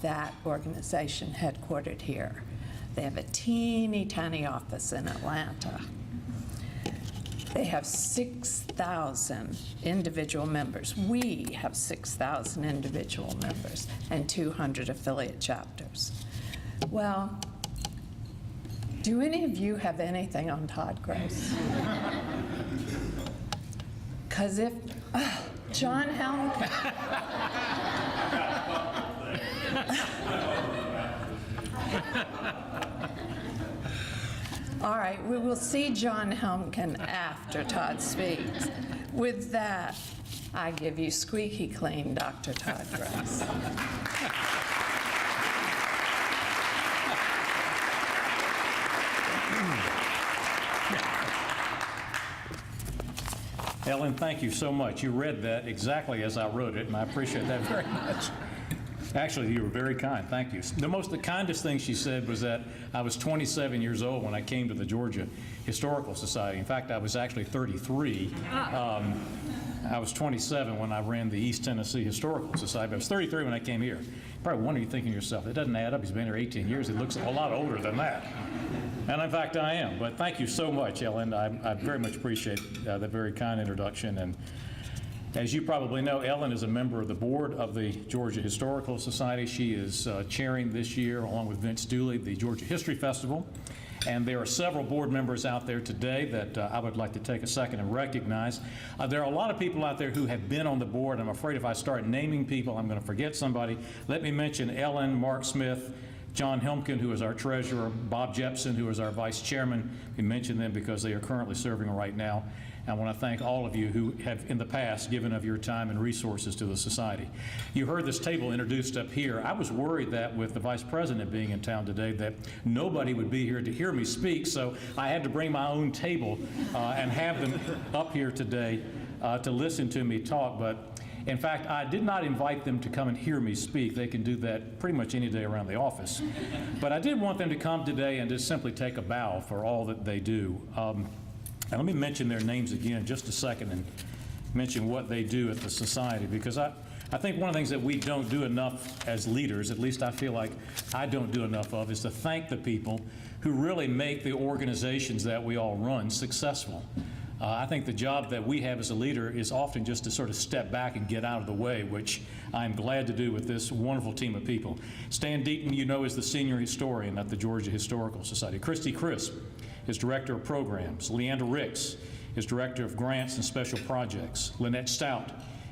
that organization headquartered here. They have a teeny tiny office in Atlanta. They have 6,000 individual members. We have 6,000 individual members and 200 affiliate chapters. Well, do any of you have anything on Todd Groce? Because if, John Helmke. All right, we will see John Helmke after Todd speaks. With that, I give you squeaky clean Dr. Todd Groce. Ellen, thank you so much. You read that exactly as I wrote it, and I appreciate that very much. Actually, you were very kind. Thank you. The kindest thing she said was that I was 27 years old when I came to the Georgia Historical Society. In fact, I was actually 33. I was 27 when I ran the East Tennessee Historical Society, but I was 33 when I came here. Probably wonder, you're thinking to yourself, it doesn't add up. He's been here 18 years. He looks a lot older than that. And in fact, I am. But thank you so much, Ellen. I very much appreciate that very kind introduction. And as you probably know, Ellen is a member of the board of the Georgia Historical Society. She is chairing this year, along with Vince Dooley, the Georgia History Festival. And there are several board members out there today that I would like to take a second and recognize. There are a lot of people out there who have been on the board. I'm afraid if I start naming people, I'm going to forget somebody. Let me mention Ellen, Mark Smith, John Helmke, who is our treasurer, Bob Jepson, who is our vice chairman. We mention them because they are currently serving right now. I want to thank all of you who have in the past given of your time and resources to the society. You heard this table introduced up here. I was worried that with the vice president being in town today that nobody would be here to hear me speak, so I had to bring my own table and have them up here today to listen to me talk. But in fact, I did not invite them to come and hear me speak. They can do that pretty much any day around the office. But I did want them to come today and just simply take a bow for all that they do. And let me mention their names again just a second and mention what they do at the society, because I think one of the things that we don't do enough as leaders, at least I feel like I don't do enough of, is to thank the people who really make the organizations that we all run successful. I think the job that we have as a leader is often just to sort of step back and get out of the way, which I'm glad to do with this wonderful team of people. Stan Deaton, you know, is the senior historian at the Georgia Historical Society. Christy Crisp is director of programs. Leanda Ricks is director of grants and special projects. Lynette Stout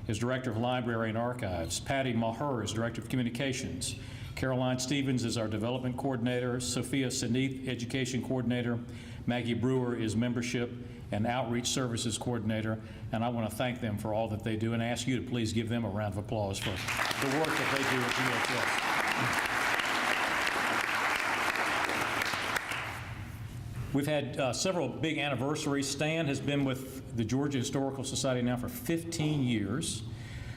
is director of library and archives. Patty Maher is director of communications. Caroline Stevens is our development coordinator. Sophia Sanith, education coordinator. Maggie Brewer is membership and outreach services coordinator, and I want to thank them for all that they do and ask you to please give them a round of applause for the work that they do at GHS. We've had several big anniversaries. Stan has been with the Georgia Historical Society now for 15 years.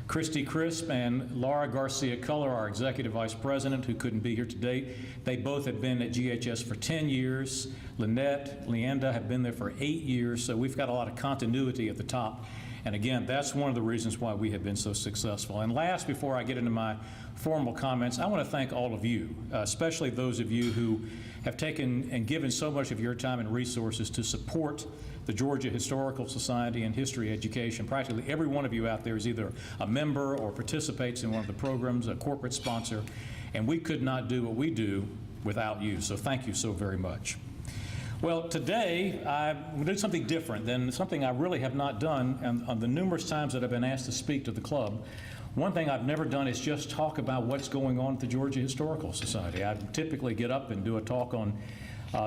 Christy Crisp and Laura Garcia Culler, our executive vice president, who couldn't be here today, they both have been at GHS for 10 years. Lynette, Leanda have been there for 8 years, so we've got a lot of continuity at the top. And again, that's one of the reasons why we have been so successful. And last, before I get into my formal comments, I want to thank all of you, especially those of you who have taken and given so much of your time and resources to support the Georgia Historical Society and history education. Practically every one of you out there is either a member or participates in one of the programs, a corporate sponsor, and we could not do what we do without you, so thank you so very much. Well, today I'm going to do something different than something I really have not done on the numerous times that I've been asked to speak to the club. One thing I've never done is just talk about what's going on at the Georgia Historical Society. I typically get up and do a talk on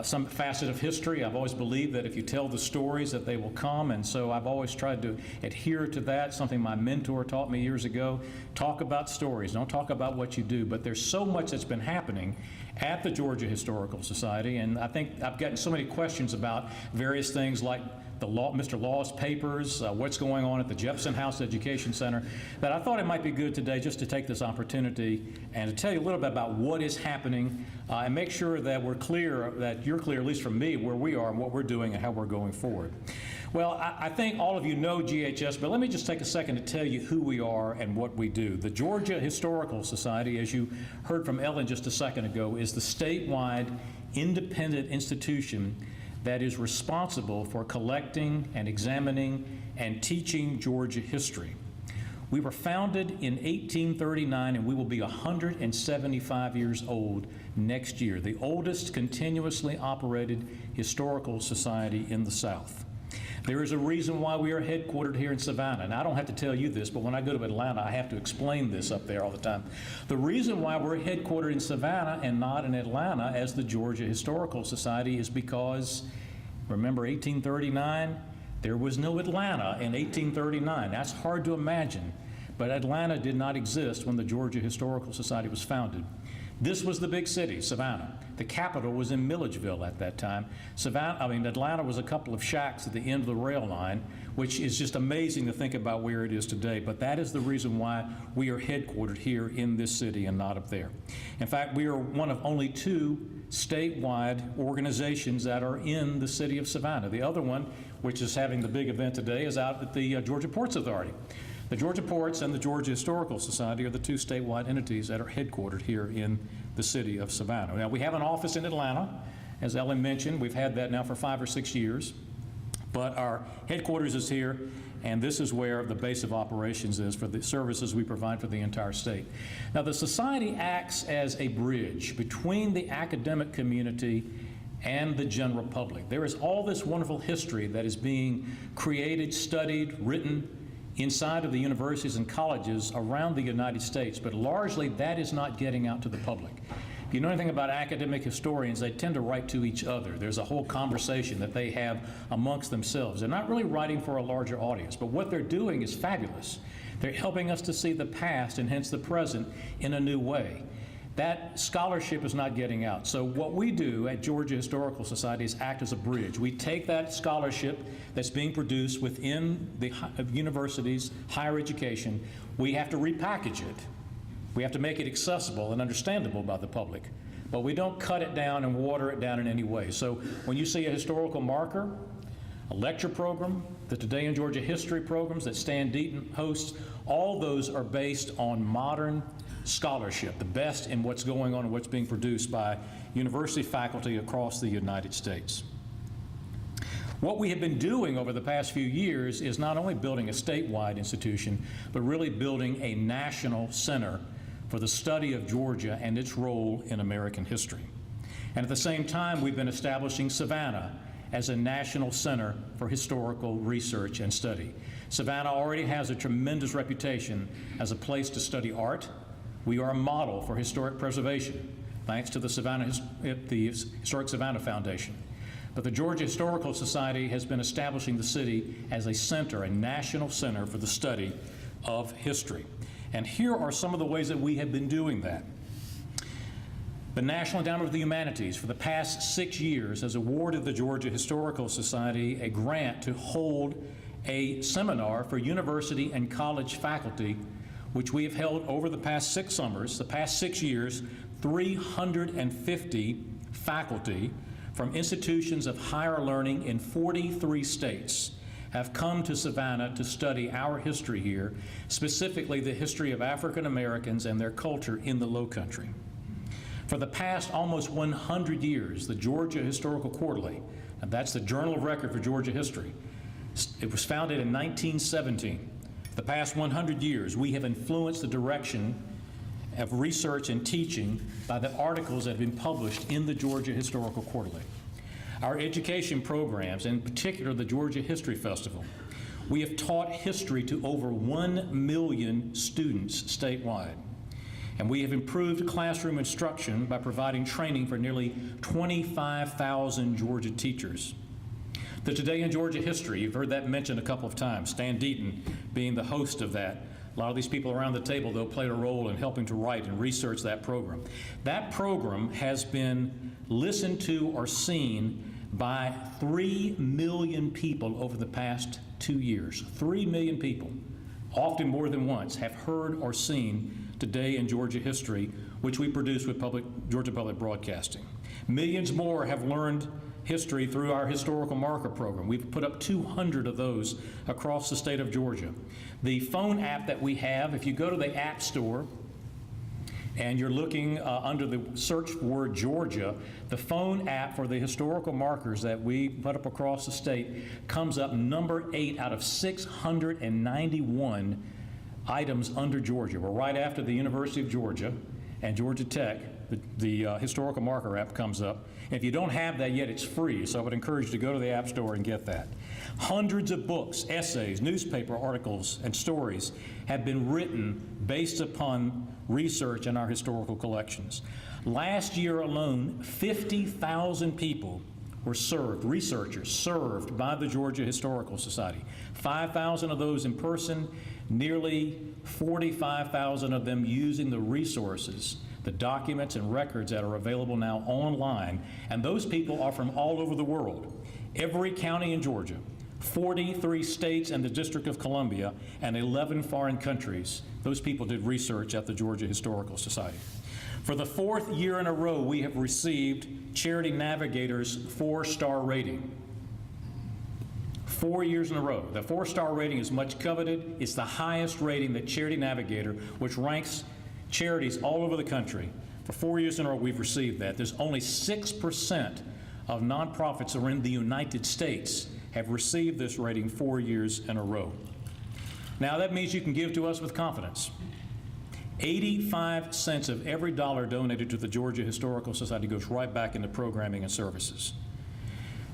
some facet of history. I've always believed that if you tell the stories that they will come, and so I've always tried to adhere to that, something my mentor taught me years ago. Talk about stories, don't talk about what you do, but there's so much that's been happening at the Georgia Historical Society, and I think I've gotten so many questions about various things like Mr. Law's papers, what's going on at the Jepson House Education Center, that I thought it might be good today just to take this opportunity and to tell you a little bit about what is happening and make sure that we're clear, that you're clear, at least from me, where we are and what we're doing and how we're going forward. Well, I think all of you know GHS, but let me just take a second to tell you who we are and what we do. The Georgia Historical Society, as you heard from Ellen just a second ago, is the statewide independent institution that is responsible for collecting and examining and teaching Georgia history. We were founded in 1839, and we will be 175 years old next year, the oldest continuously operated historical society in the South. There is a reason why we are headquartered here in Savannah, and I don't have to tell you this, but when I go to Atlanta, I have to explain this up there all the time. The reason why we're headquartered in Savannah and not in Atlanta as the Georgia Historical Society is because, remember 1839? There was no Atlanta in 1839. That's hard to imagine, but Atlanta did not exist when the Georgia Historical Society was founded. This was the big city, Savannah. The capital was in Milledgeville at that time. Atlanta was a couple of shacks at the end of the rail line, which is just amazing to think about where it is today. But that is the reason why we are headquartered here in this city and not up there. In fact, we are one of only 2 statewide organizations that are in the city of Savannah. The other one, which is having the big event today, is out at the Georgia Ports Authority. The Georgia Ports and the Georgia Historical Society are the 2 statewide entities that are headquartered here in the city of Savannah. Now, we have an office in Atlanta. As Ellen mentioned, we've had that now for 5 or 6 years. But our headquarters is here, and this is where the base of operations is for the services we provide for the entire state. Now, the society acts as a bridge between the academic community and the general public. There is all this wonderful history that is being created, studied, written inside of the universities and colleges around the United States, but largely that is not getting out to the public. If you know anything about academic historians, they tend to write to each other. There's a whole conversation that they have amongst themselves. They're not really writing for a larger audience, but what they're doing is fabulous. They're helping us to see the past and hence the present in a new way. That scholarship is not getting out. So what we do at Georgia Historical Society is act as a bridge. We take that scholarship that's being produced within the universities, higher education, we have to repackage it. We have to make it accessible and understandable by the public. But we don't cut it down and water it down in any way. So when you see a historical marker, a lecture program, the Today in Georgia history programs that Stan Deaton hosts, all those are based on modern scholarship, the best in what's going on and what's being produced by university faculty across the United States. What we have been doing over the past few years is not only building a statewide institution, but really building a national center for the study of Georgia and its role in American history. And at the same time, we've been establishing Savannah as a national center for historical research and study. Savannah already has a tremendous reputation as a place to study art. We are a model for historic preservation, thanks to the Historic Savannah Foundation. But the Georgia Historical Society has been establishing the city as a center, a national center for the study of history. And here are some of the ways that we have been doing that. The National Endowment of the Humanities, for the past 6 years, has awarded the Georgia Historical Society a grant to hold a seminar for university and college faculty, which we have held over the past 6 summers, the past 6 years. 350 faculty from institutions of higher learning in 43 states have come to Savannah to study our history here, specifically the history of African Americans and their culture in the Lowcountry. For the past almost 100 years, the Georgia Historical Quarterly, and that's the journal of record for Georgia history, it was founded in 1917. For the past 100 years, we have influenced the direction of research and teaching by the articles that have been published in the Georgia Historical Quarterly. Our education programs, in particular the Georgia History Festival, we have taught history to over 1 million students statewide. And we have improved classroom instruction by providing training for nearly 25,000 Georgia teachers. The Today in Georgia History, you've heard that mentioned a couple of times, Stan Deaton being the host of that. A lot of these people around the table, though, played a role in helping to write and research that program. That program has been listened to or seen by 3 million people over the past 2 years. 3 million people, often more than once, have heard or seen Today in Georgia History, which we produce with Georgia Public Broadcasting. Millions more have learned history through our historical marker program. We've put up 200 of those across the state of Georgia. The phone app that we have, if you go to the App Store and you're looking under the search word Georgia, the phone app for the historical markers that we put up across the state comes up number 8 out of 691 items under Georgia. We're right after the University of Georgia and Georgia Tech. The historical marker app comes up. And if you don't have that yet, it's free, so I would encourage you to go to the App Store and get that. Hundreds of books, essays, newspaper articles, and stories have been written based upon research in our historical collections. Last year alone, 50,000 people were served, researchers served by the Georgia Historical Society. 5,000 of those in person, nearly 45,000 of them using the resources, the documents and records that are available now online. And those people are from all over the world. Every county in Georgia, 43 states and the District of Columbia, and 11 foreign countries. Those people did research at the Georgia Historical Society. For the 4th year in a row, we have received Charity Navigator's 4-star rating. 4 years in a row. The 4-star rating is much coveted. It's the highest rating that Charity Navigator, which ranks charities all over the country. For 4 years in a row, we've received that. There's only 6% of nonprofits around the United States have received this rating 4 years in a row. Now, that means you can give to us with confidence. 85 cents of every dollar donated to the Georgia Historical Society goes right back into programming and services.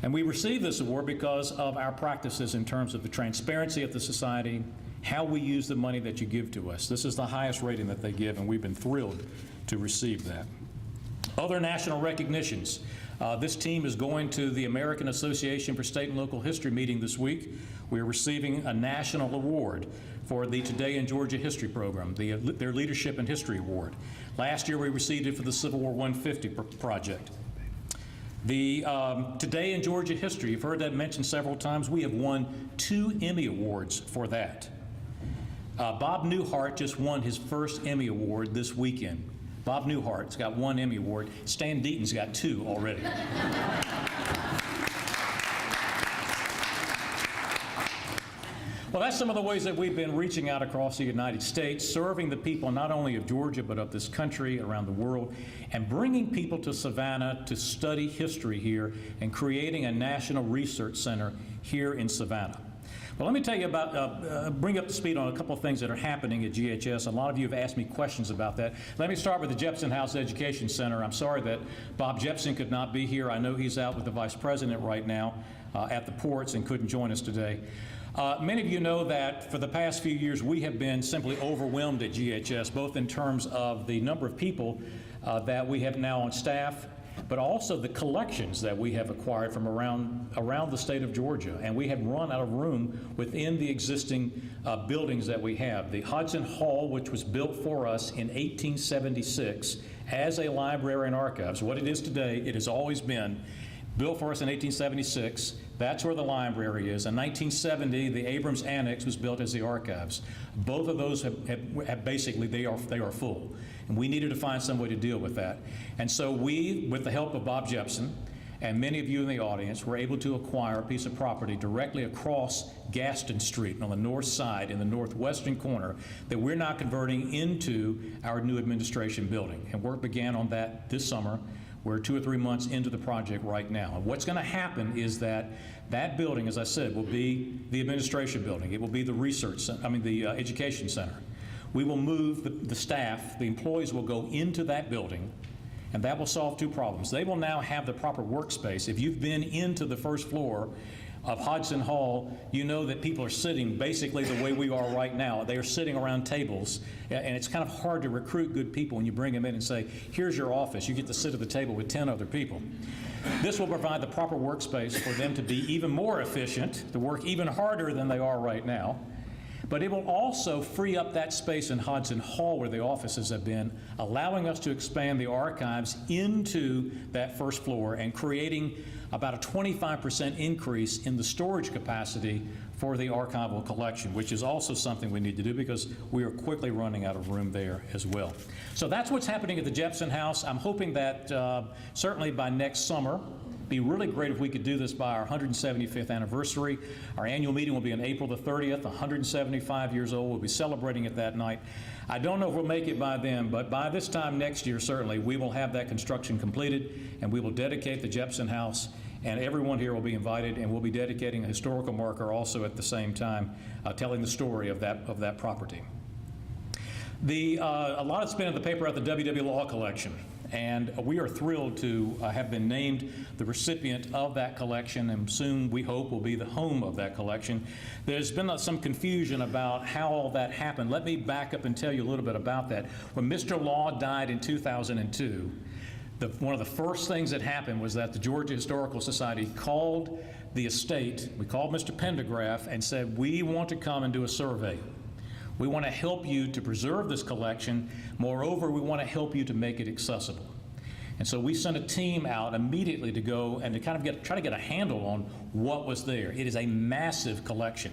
And we received this award because of our practices in terms of the transparency of the society, how we use the money that you give to us. This is the highest rating that they give, and we've been thrilled to receive that. Other national recognitions. This team is going to the American Association for State and Local History meeting this week. We're receiving a national award for the Today in Georgia History program, their Leadership in History Award. Last year we received it for the Civil War 150 project. The Today in Georgia History, you've heard that mentioned several times. We have won 2 Emmy Awards for that. Bob Newhart just won his first Emmy Award this weekend. Bob Newhart's got 1 Emmy Award. Stan Deaton's got 2 already. Well, that's some of the ways that we've been reaching out across the United States, serving the people not only of Georgia, but of this country, around the world, and bringing people to Savannah to study history here and creating a national research center here in Savannah. Well, let me tell you about, bring up to speed on a couple of things that are happening at GHS. A lot of you have asked me questions about that. Let me start with the Jepson House Education Center. I'm sorry that Bob Jepson could not be here. I know he's out with the Vice President right now at the ports and couldn't join us today. Many of you know that for the past few years we have been simply overwhelmed at GHS, both in terms of the number of people that we have now on staff, but also the collections that we have acquired from around the state of Georgia. And we have run out of room within the existing buildings that we have. The Hodgson Hall, which was built for us in 1876 as a library and archives, what it is today, it has always been built for us in 1876. That's where the library is. In 1970, the Abrams Annex was built as the archives. Both of those have basically, they are full. And we needed to find some way to deal with that. And so we, with the help of Bob Jepson, and many of you in the audience, were able to acquire a piece of property directly across Gaston Street on the north side in the northwestern corner that we're now converting into our new administration building. And work began on that this summer. We're 2 or 3 months into the project right now. And what's going to happen is that that building, as I said, will be the administration building. It will be the the education center. We will move the staff, the employees will go into that building, and that will solve 2 problems. They will now have the proper workspace. If you've been into the first floor of Hodgson Hall, you know that people are sitting basically the way we are right now. They are sitting around tables, and it's kind of hard to recruit good people when you bring them in and say, here's your office. You get to sit at the table with 10 other people. This will provide the proper workspace for them to be even more efficient, to work even harder than they are right now. But it will also free up that space in Hodgson Hall where the offices have been, allowing us to expand the archives into that first floor and creating about a 25% increase in the storage capacity for the archival collection, which is also something we need to do because we are quickly running out of room there as well. So that's what's happening at the Jepson House. I'm hoping that certainly by next summer, be really great if we could do this by our 175th anniversary. Our annual meeting will be on April the 30th, 175 years old. We'll be celebrating it that night. I don't know if we'll make it by then, but by this time next year, certainly, we will have that construction completed, and we will dedicate the Jepson House, and everyone here will be invited, and we'll be dedicating a historical marker also at the same time, telling the story of that property. A lot has been in the paper at the WW Law Collection. And we are thrilled to have been named the recipient of that collection, and soon, we hope, will be the home of that collection. There's been some confusion about how all that happened. Let me back up and tell you a little bit about that. When Mr. Law died in 2002, one of the first things that happened was that the Georgia Historical Society called the estate, we called Mr. Pendergraph, and said, we want to come and do a survey. We want to help you to preserve this collection. Moreover, we want to help you to make it accessible. And so we sent a team out immediately to go and to kind of try to get a handle on what was there. It is a massive collection.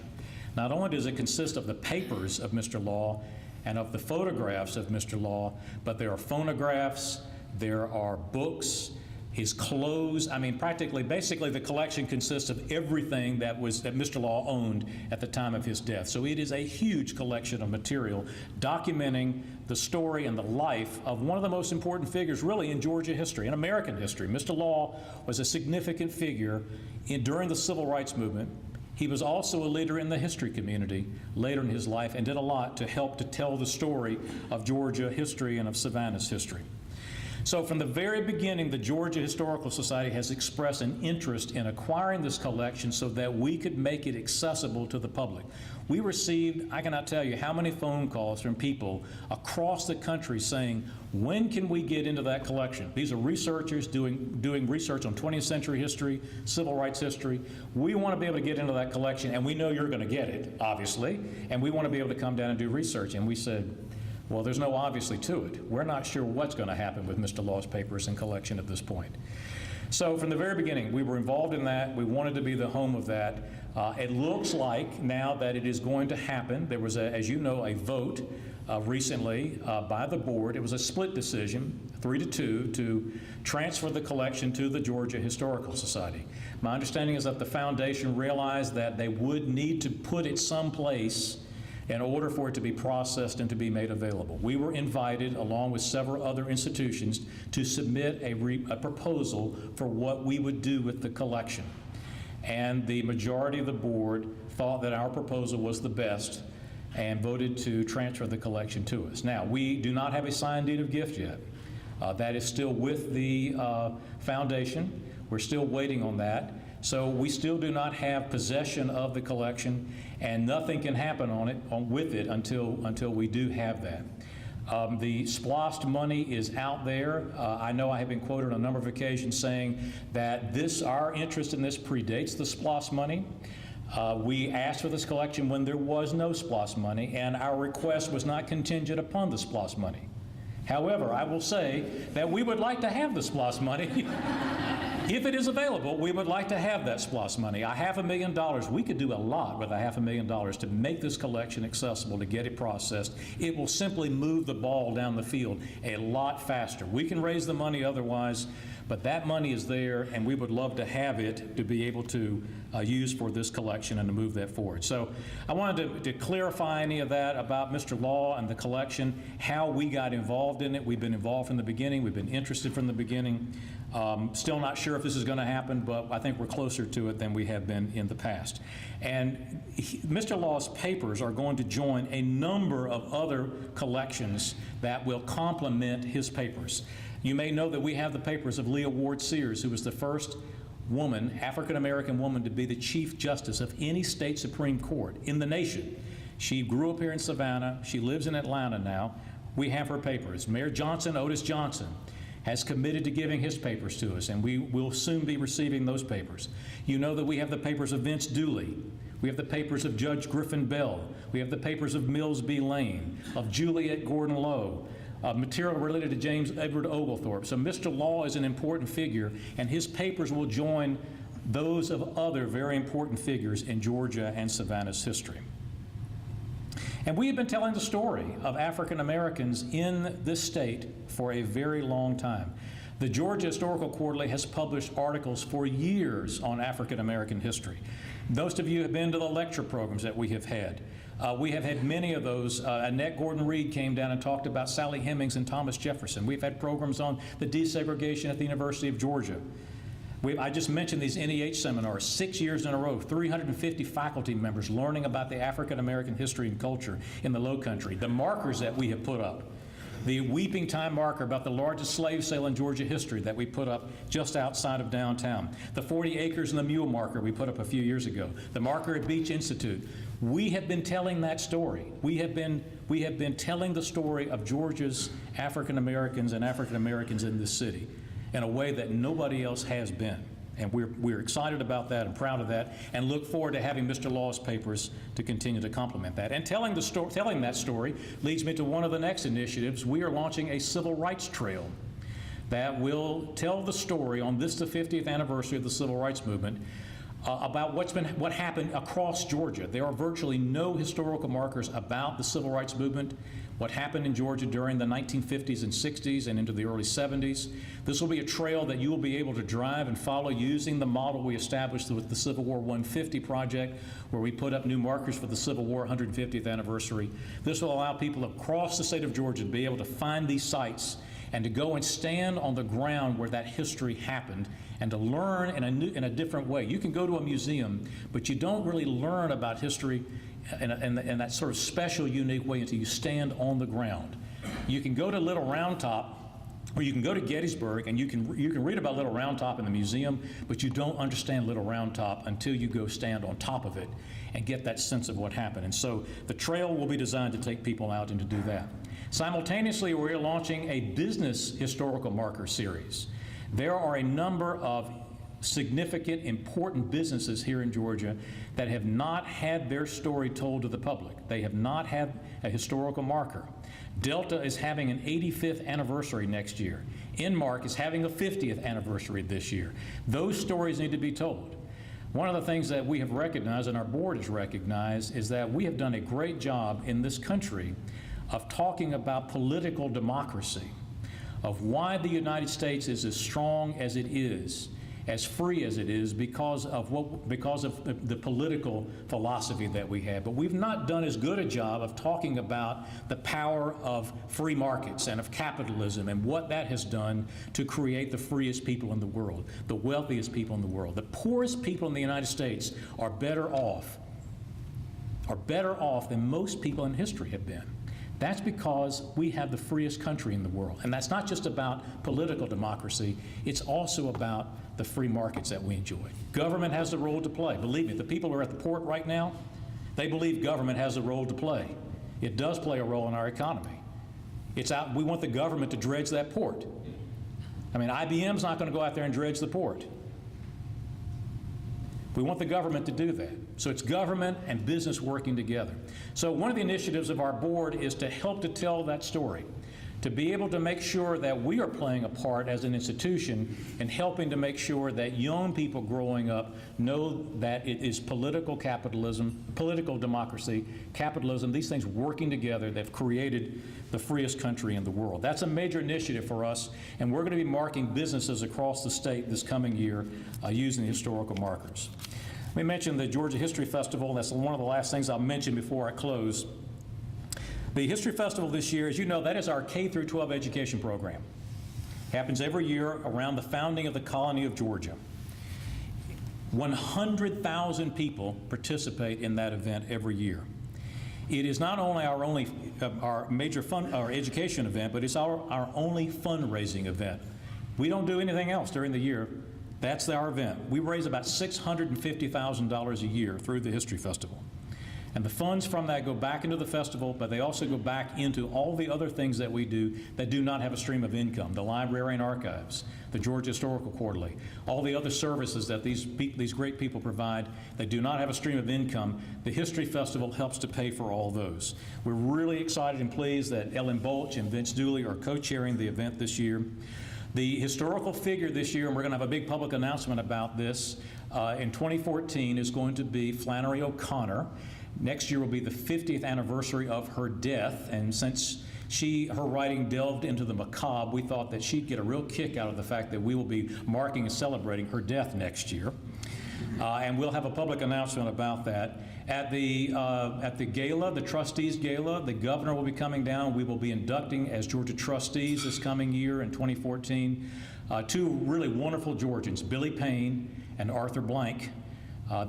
Not only does it consist of the papers of Mr. Law and of the photographs of Mr. Law, but there are phonographs, there are books, his clothes. I mean, basically, the collection consists of everything that Mr. Law owned at the time of his death. So it is a huge collection of material documenting the story and the life of one of the most important figures, really, in Georgia history, in American history. Mr. Law was a significant figure during the Civil Rights Movement. He was also a leader in the history community later in his life and did a lot to help to tell the story of Georgia history and of Savannah's history. So from the very beginning, the Georgia Historical Society has expressed an interest in acquiring this collection so that we could make it accessible to the public. We received, I cannot tell you how many phone calls from people across the country saying, when can we get into that collection? These are researchers doing research on 20th century history, civil rights history. We want to be able to get into that collection, and we know you're going to get it, obviously, and we want to be able to come down and do research. And we said, well, there's no obviously to it. We're not sure what's going to happen with Mr. Law's papers and collection at this point. So from the very beginning, we were involved in that. We wanted to be the home of that. It looks like now that it is going to happen. There was, as you know, a vote recently by the board. It was a split decision, 3-2, to transfer the collection to the Georgia Historical Society. My understanding is that the foundation realized that they would need to put it someplace in order for it to be processed and to be made available. We were invited, along with several other institutions, to submit a proposal for what we would do with the collection. And the majority of the board thought that our proposal was the best and voted to transfer the collection to us. Now, we do not have a signed deed of gift yet. That is still with the foundation. We're still waiting on that. So we still do not have possession of the collection, and nothing can happen with it until we do have that. The SPLOST money is out there. I know I have been quoted on a number of occasions saying that our interest in this predates the SPLOST money. We asked for this collection when there was no SPLOST money, and our request was not contingent upon the SPLOST money. However, I will say that we would like to have the SPLOST money. If it is available, we would like to have that SPLOST money. $500,000, we could do a lot with $500,000 to make this collection accessible, to get it processed. It will simply move the ball down the field a lot faster. We can raise the money otherwise, but that money is there, and we would love to have it to be able to use for this collection and to move that forward. So I wanted to clarify any of that about Mr. Law and the collection, how we got involved in it. We've been involved from the beginning. We've been interested from the beginning. Still not sure if this is going to happen, but I think we're closer to it than we have been in the past. And Mr. Law's papers are going to join a number of other collections that will complement his papers. You may know that we have the papers of Leah Ward Sears, who was the first woman, African-American woman, to be the Chief Justice of any state Supreme Court in the nation. She grew up here in Savannah. She lives in Atlanta now. We have her papers. Mayor Johnson, Otis Johnson, has committed to giving his papers to us, and we will soon be receiving those papers. You know that we have the papers of Vince Dooley, We have the papers of Judge Griffin Bell. We have the papers of Mills B. Lane, of Juliet Gordon Lowe, material related to James Edward Oglethorpe. So Mr. Law is an important figure, and his papers will join those of other very important figures in Georgia and Savannah's history. And we have been telling the story of African Americans in this state for a very long time. The Georgia Historical Quarterly has published articles for years on African American history. Most of you have been to the lecture programs that we have had. We have had many of those. Annette Gordon-Reed came down and talked about Sally Hemings and Thomas Jefferson. We've had programs on the desegregation at the University of Georgia. I just mentioned these NEH seminars, 6 years in a row, 350 faculty members learning about the African American history and culture in the Low Country. The markers that we have put up, the Weeping Time marker about the largest slave sale in Georgia history that we put up just outside of downtown, the 40 acres and the mule marker we put up a few years ago, the marker at Beach Institute. We have been telling that story. We have been telling the story of Georgia's African Americans and African Americans in this city in a way that nobody else has been. And we're excited about that and proud of that, and look forward to having Mr. Law's papers to continue to complement that. And telling that story leads me to one of the next initiatives. We are launching a civil rights trail that will tell the story on this, the 50th anniversary of the Civil Rights Movement, about what happened across Georgia. There are virtually no historical markers about the Civil Rights Movement, what happened in Georgia during the 1950s and 60s and into the early 70s. This will be a trail that you will be able to drive and follow using the model we established with the Civil War 150 project, where we put up new markers for the Civil War 150th anniversary. This will allow people across the state of Georgia to be able to find these sites and to go and stand on the ground where that history happened and to learn in a different way. You can go to a museum, but you don't really learn about history in that sort of special, unique way until you stand on the ground. You can go to Little Round Top, or you can go to Gettysburg, and you can read about Little Round Top in the museum, but you don't understand Little Round Top until you go stand on top of it and get that sense of what happened. And so the trail will be designed to take people out and to do that. Simultaneously, we're launching a business historical marker series. There are a number of significant, important businesses here in Georgia that have not had their story told to the public. They have not had a historical marker. Delta is having an 85th anniversary next year. Inmark is having a 50th anniversary this year. Those stories need to be told. One of the things that we have recognized, and our board has recognized, is that we have done a great job in this country of talking about political democracy, of why the United States is as strong as it is, as free as it is, because of the political philosophy that we have. But we've not done as good a job of talking about the power of free markets and of capitalism and what that has done to create the freest people in the world, the wealthiest people in the world. The poorest people in the United States are better off than most people in history have been. That's because we have the freest country in the world. And that's not just about political democracy, it's also about the free markets that we enjoy. Government has a role to play. Believe me, the people who are at the port right now, they believe government has a role to play. It does play a role in our economy. We want the government to dredge that port. I mean, IBM's not going to go out there and dredge the port. We want the government to do that. So it's government and business working together. So one of the initiatives of our board is to help to tell that story, to be able to make sure that we are playing a part as an institution in helping to make sure that young people growing up know that it is political capitalism, political democracy, capitalism, these things working together that have created the freest country in the world. That's a major initiative for us, and we're going to be marking businesses across the state this coming year using historical markers. We mentioned the Georgia History Festival. That's one of the last things I'll mention before I close. The History Festival this year, as you know, that is our K through 12 education program. Happens every year around the founding of the colony of Georgia. 100,000 people participate in that event every year. It is not only our major education event, but it's our only fundraising event. We don't do anything else during the year. That's our event. We raise about $650,000 a year through the History Festival. And the funds from that go back into the festival, but they also go back into all the other things that we do that do not have a stream of income, the library and archives, the Georgia Historical Quarterly, all the other services that these great people provide that do not have a stream of income. The History Festival helps to pay for all those. We're really excited and pleased that Ellen Bolch and Vince Dooley are co-chairing the event this year. The historical figure this year, and we're going to have a big public announcement about this, in 2014 is going to be Flannery O'Connor. Next year will be the 50th anniversary of her death, and since her writing delved into the macabre, we thought that she'd get a real kick out of the fact that we will be marking and celebrating her death next year. And we'll have a public announcement about that. At the gala, the trustees gala, the governor will be coming down. We will be inducting as Georgia trustees this coming year in 2014 two really wonderful Georgians, Billy Payne and Arthur Blank.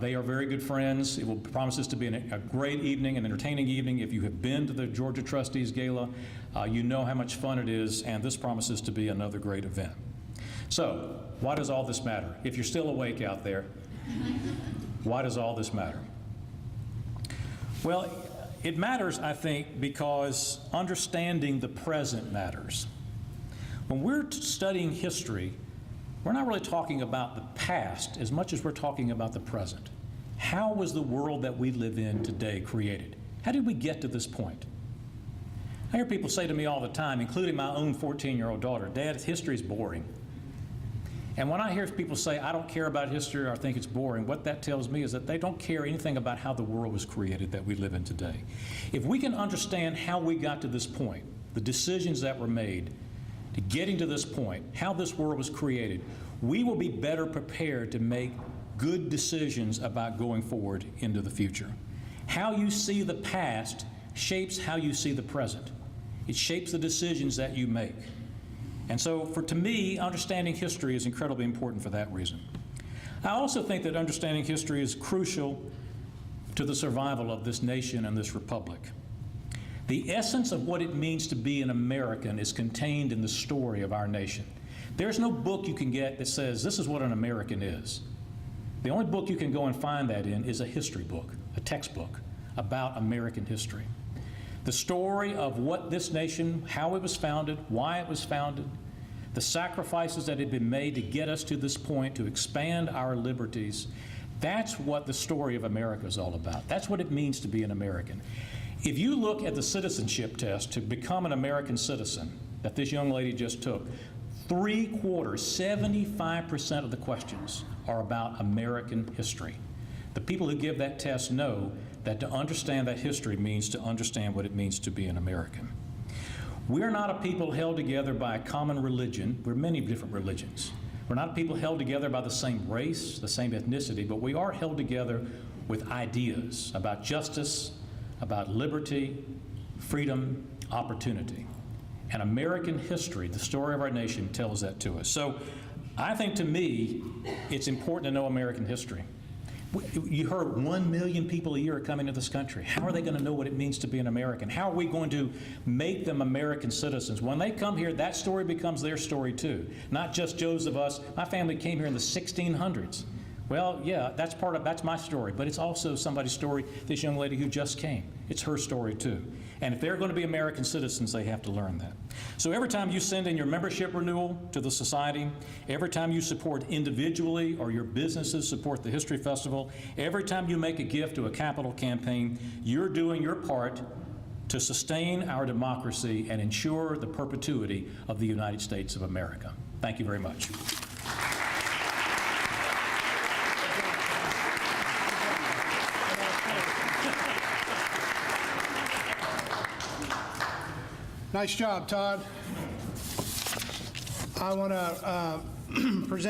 They are very good friends. It will promises to be a great evening, an entertaining evening. If you have been to the Georgia Trustees Gala, you know how much fun it is, and this promises to be another great event. So, why does all this matter? If you're still awake out there, why does all this matter? Well, it matters, I think, because understanding the present matters. When we're studying history, we're not really talking about the past as much as we're talking about the present. How was the world that we live in today created? How did we get to this point? I hear people say to me all the time, including my own 14-year-old daughter, "Dad, history is boring." And when I hear people say, "I don't care about history," or "I think it's boring," what that tells me is that they don't care anything about how the world was created that we live in today. If we can understand how we got to this point, the decisions that were made, to getting to this point, how this world was created, we will be better prepared to make good decisions about going forward into the future. How you see the past shapes how you see the present. It shapes the decisions that you make. And so to me, understanding history is incredibly important for that reason. I also think that understanding history is crucial to the survival of this nation and this republic. The essence of what it means to be an American is contained in the story of our nation. There's no book you can get that says this is what an American is. The only book you can go and find that in is a history book, a textbook about American history. The story of what this nation, how it was founded, why it was founded, the sacrifices that had been made to get us to this point, to expand our liberties, that's what the story of America is all about. That's what it means to be an American. If you look at the citizenship test to become an American citizen that this young lady just took, 3/4, 75% of the questions are about American history. The people who give that test know that to understand that history means to understand what it means to be an American. We're not a people held together by a common religion. We're many different religions. We're not a people held together by the same race, the same ethnicity, but we are held together with ideas about justice, about liberty, freedom, opportunity. And American history, the story of our nation, tells that to us. So I think, to me, it's important to know American history. You heard 1 million people a year are coming to this country. How are they going to know what it means to be an American? How are we going to make them American citizens? When they come here, that story becomes their story too. Not just Joe's of us. My family came here in the 1600s. Well, yeah, that's my story, but it's also somebody's story, this young lady who just came. It's her story too. And if they're going to be American citizens, they have to learn that. So every time you send in your membership renewal to the society, every time you support individually or your businesses support the History Festival, every time you make a gift to a capital campaign, you're doing your part to sustain our democracy and ensure the perpetuity of the United States of America. Thank you very much. Nice job, Todd. I want to present